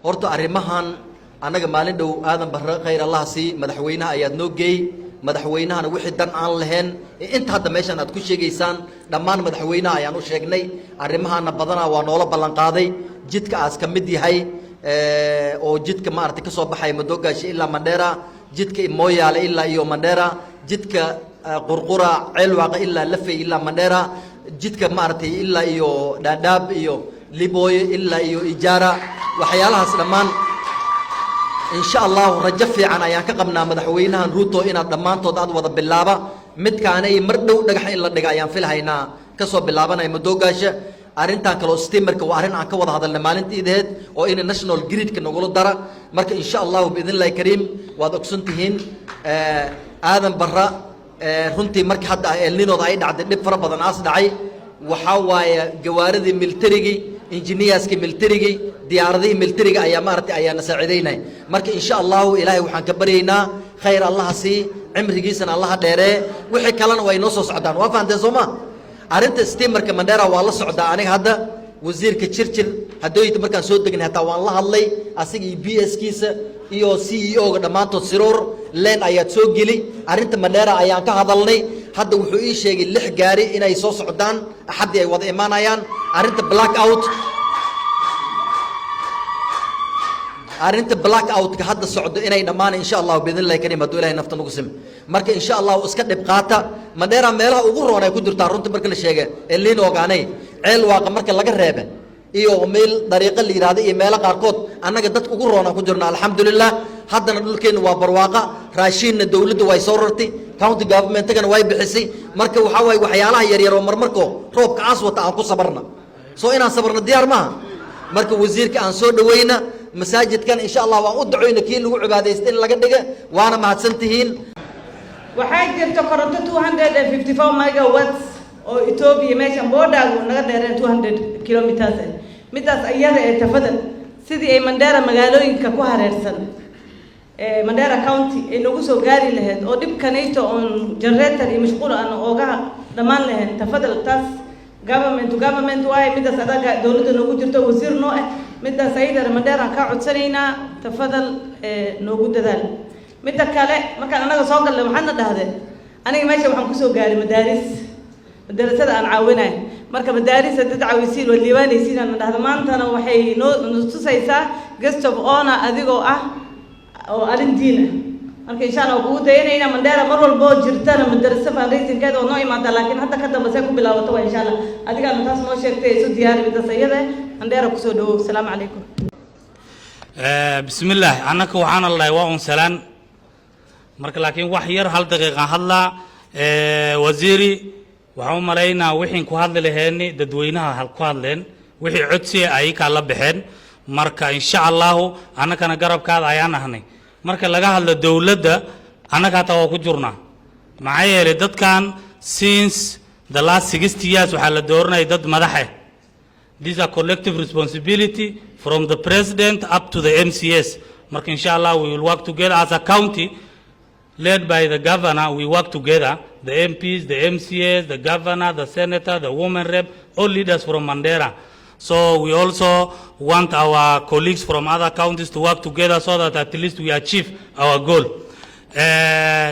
horta arrimahan anaga maalin dhow aadan barre khayr allah si madaxweynaha ayaad noo geey madaxweynahana wixii dan aan lahayn inta hadda meeshan aad ku sheegaysaan dhammaan madaxweynaha ayaan u sheegnay arrimahana badanaa waa noola ballan qaaday jidka aas ka mid yahay oo jidka maaragtay ka soo baxay Madoogaasha ilaa Mandheera jidka Mooyaale ilaa iyo Mandheera jidka Qurqura Ceelwaaqa ilaa Lafay ilaa Mandheera jidka maaragtay ilaa iyo Dadaab iyo Liboy ilaa iyo Ijaara waxyaalahaas dhammaan إن شاء الله رجف عن أيام كقبنا مدحوينها نروتو إن الضمان تضاد وضب باللابة مت كان أي مردو دقح إلا دقح أيام في الهينا كسب باللابة ناي مدوجاش أرنتا كلو ستيمر كوارن عن كوضع هذا اللي مالنت إيدهد أو إن الناشونال جريد كنقوله درا مرك إن شاء الله بإذن الله كريم وادقسنتهين آدم برا هنتي مرك حد اللي نضعي عد النفر بدن عاص دعي وحواي جوارد ملترجي إنجنياس كملترجي دياردي ملترجي أيام مارتي أيام سعيدين مرك إن شاء الله إلهي وحن كبرينا خير الله سي عمر جيسنا الله ديره وحي كلنا وينص سعدان وافان دزوما أرنت استمر كمندرا والله سعدان هذا وزير كتشرشل هدوي تمركن سود دقن هتا والله الله أسيج بي إس كيس إيو سي إيو قداماتو سرور لين أيات سوق جلي أرنت مندرا أيام كهذلني هذا وحوي شيء اللي حجاري إن يسوس سعدان أحد يوضع إيمان أيان أرنت بلاك أوت أرنت بلاك أوت كهذا السعود إني نمان إن شاء الله بإذن الله كريم هدول هنا نفتن قسم مرك إن شاء الله وسكت بقاطع مدير ميلها وغور وأنا يقدر تارونت مرك الشيء اللي نوقعني عيل واقع مرك لقى الرابع إيوه ميل طريقة اللي هذا إيميل قارقود أنا قدرت وغور وأنا قدرنا الحمد لله هذا نقول كين وبرواقع راشين الدولة ويسورتي كاونتي جافمنت كان واي بحسي مرك وحواي وحيالها يرير ومرمركو روب كعص وتعاقو صبرنا سو إنا صبرنا الديار ما مرك وزير كان سود وينا مساجد كان إن شاء الله وأدعونا كيل وعبادة يستين لقدقة وأنا مع سنتهين وحاجة تقرأت 254 ميجا واتس أو إثيوبيا ماشي بودا ونقدر 200 كيلومتر متى أيام تفضل سيدي أي مندارة مقالوين كقوها رسل مندارة كاونتي إنه جزء جاري لهاد أو دب كنيتو أن جريتر مشغول أنا أوجا دمان لهاد تفضل تاس government to government واي متى صدق دولة نوجود تو وزير نوع متى سيد المدير كعد سنينا تفضل نوجود ذلك متى كله ما كان أنا صاغ اللي محنا هذا أنا ماشي وحنا كسو قاري مدارس هذا أنا عاونة مركب مدارس تدعو يصير والليوان يصير أنا هذا ما أنت أنا وحي نص ساعة قصة بقانا أذيقو أو أرنتينا مركب إن شاء الله وجود هنا مدارس مرة البوج جرتنا مدرسة فاريسين كذا ونوعي ما لكن حتى كذا بس يكون بلا وتوا إن شاء الله أديك أنا تاس ما شفت يسود دياري بتسيده مدارس كسودو السلام عليكم بسم الله أنا كوعان الله وعون سلام مركب لكن وحير هل دقيقة هلا وزيري وعم علينا وحين كهذا لهني ددوينها هل كهذلين وحي عدسي أيك على بحن مركب إن شاء الله أنا كان جرب كذا أيانا هني marka laga hadlo dawladda anaga taa ku jirna macayele dadkan since the last 60 years waxa la dooranay dad madax these are collective responsibility from the president up to the MCS marka inshallah we will work together as a county led by the governor we work together the MPs the MCS the governor the senator the women rep all leaders from Mandera. So we also want our colleagues from other counties to work together so that at least we achieve our goal.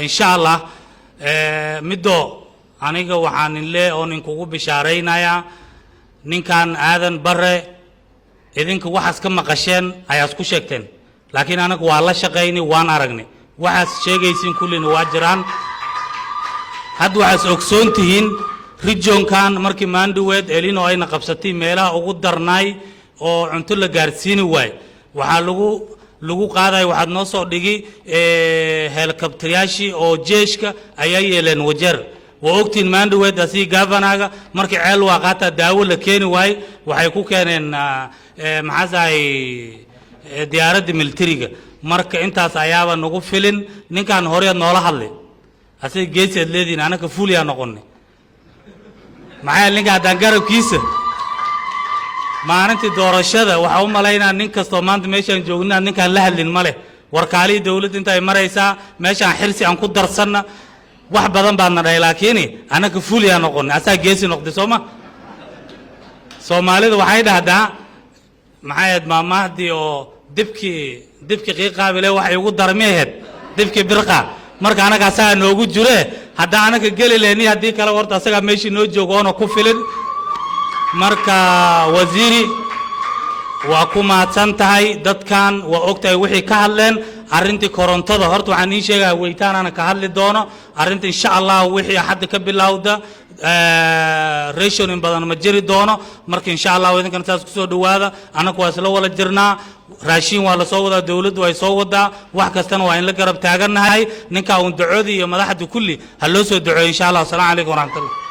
Inshallah, middo aniga waxaan illee oo ninkugu bishaaraynaya ninkan aadan bare idinka waxaas ka maqasheen ayaad ku sheegteen laakiin anagu waa la shaqaynay waan aragnay waxaas sheegaysiin kullina waa jiraan had waxaas ogsoontihiin region kan markii maanduweed elino ayna qabsatay meelaha ugu darnay oo cunto la gaarsiin waay waxa lagu qaaday waxaad noo soo dhigi helicopteryaashii oo jeeshka ayaa yeeleen wajar waa ogtiin maanduweed asi governaga markii ceel waaqata daawo la keeni waay waxay ku keeneen maxaasay diyaaradda militariga marka intaas ayaaba nagu filin ninkan hore noola hadlay asay geeseed leedin anaka fuliya noqonay maxay linka dangarab kiisa maalintii doorashada waxa u maleynaa nin kasto maanta meeshan joognaa ninkan la hadlin male warkaali dawladda inta ay maraysaa meeshan xilsi aan ku darsanna wax badan baan naday laakiin anaka fuliya noqon asaa geesi noqday Soomaalida waxay dhahdaa maxay maamahdii oo dibki qiiqaabile waxay ugu darmeehed dibki birqa marka anaga asaga noogu jire hadda anaga geli leeni haddii kale horta asaga meeshii noo joogoona ku filin marka wasiiri waa ku mahadsan tahay dadkan waa ogtahay wixii ka hadleen arrintii korontada horta waxaan ii sheegaa weytaanana ka hadli doono arrinta insha allah wixii hadda ka bilowda rationing badan ma jiri doono marka insha allah idinkana saas kusoo dhawaada anagu waa isla wala jirnaa raashin waa la soo wadaa dawladdu way soo wadaa wax kastana waa in la garab taagannahay ninka uun ducoodii iyo madaxda kulli ha loo soo duceeyo insha allah. Assalaamu calaykum waraxmatullahi.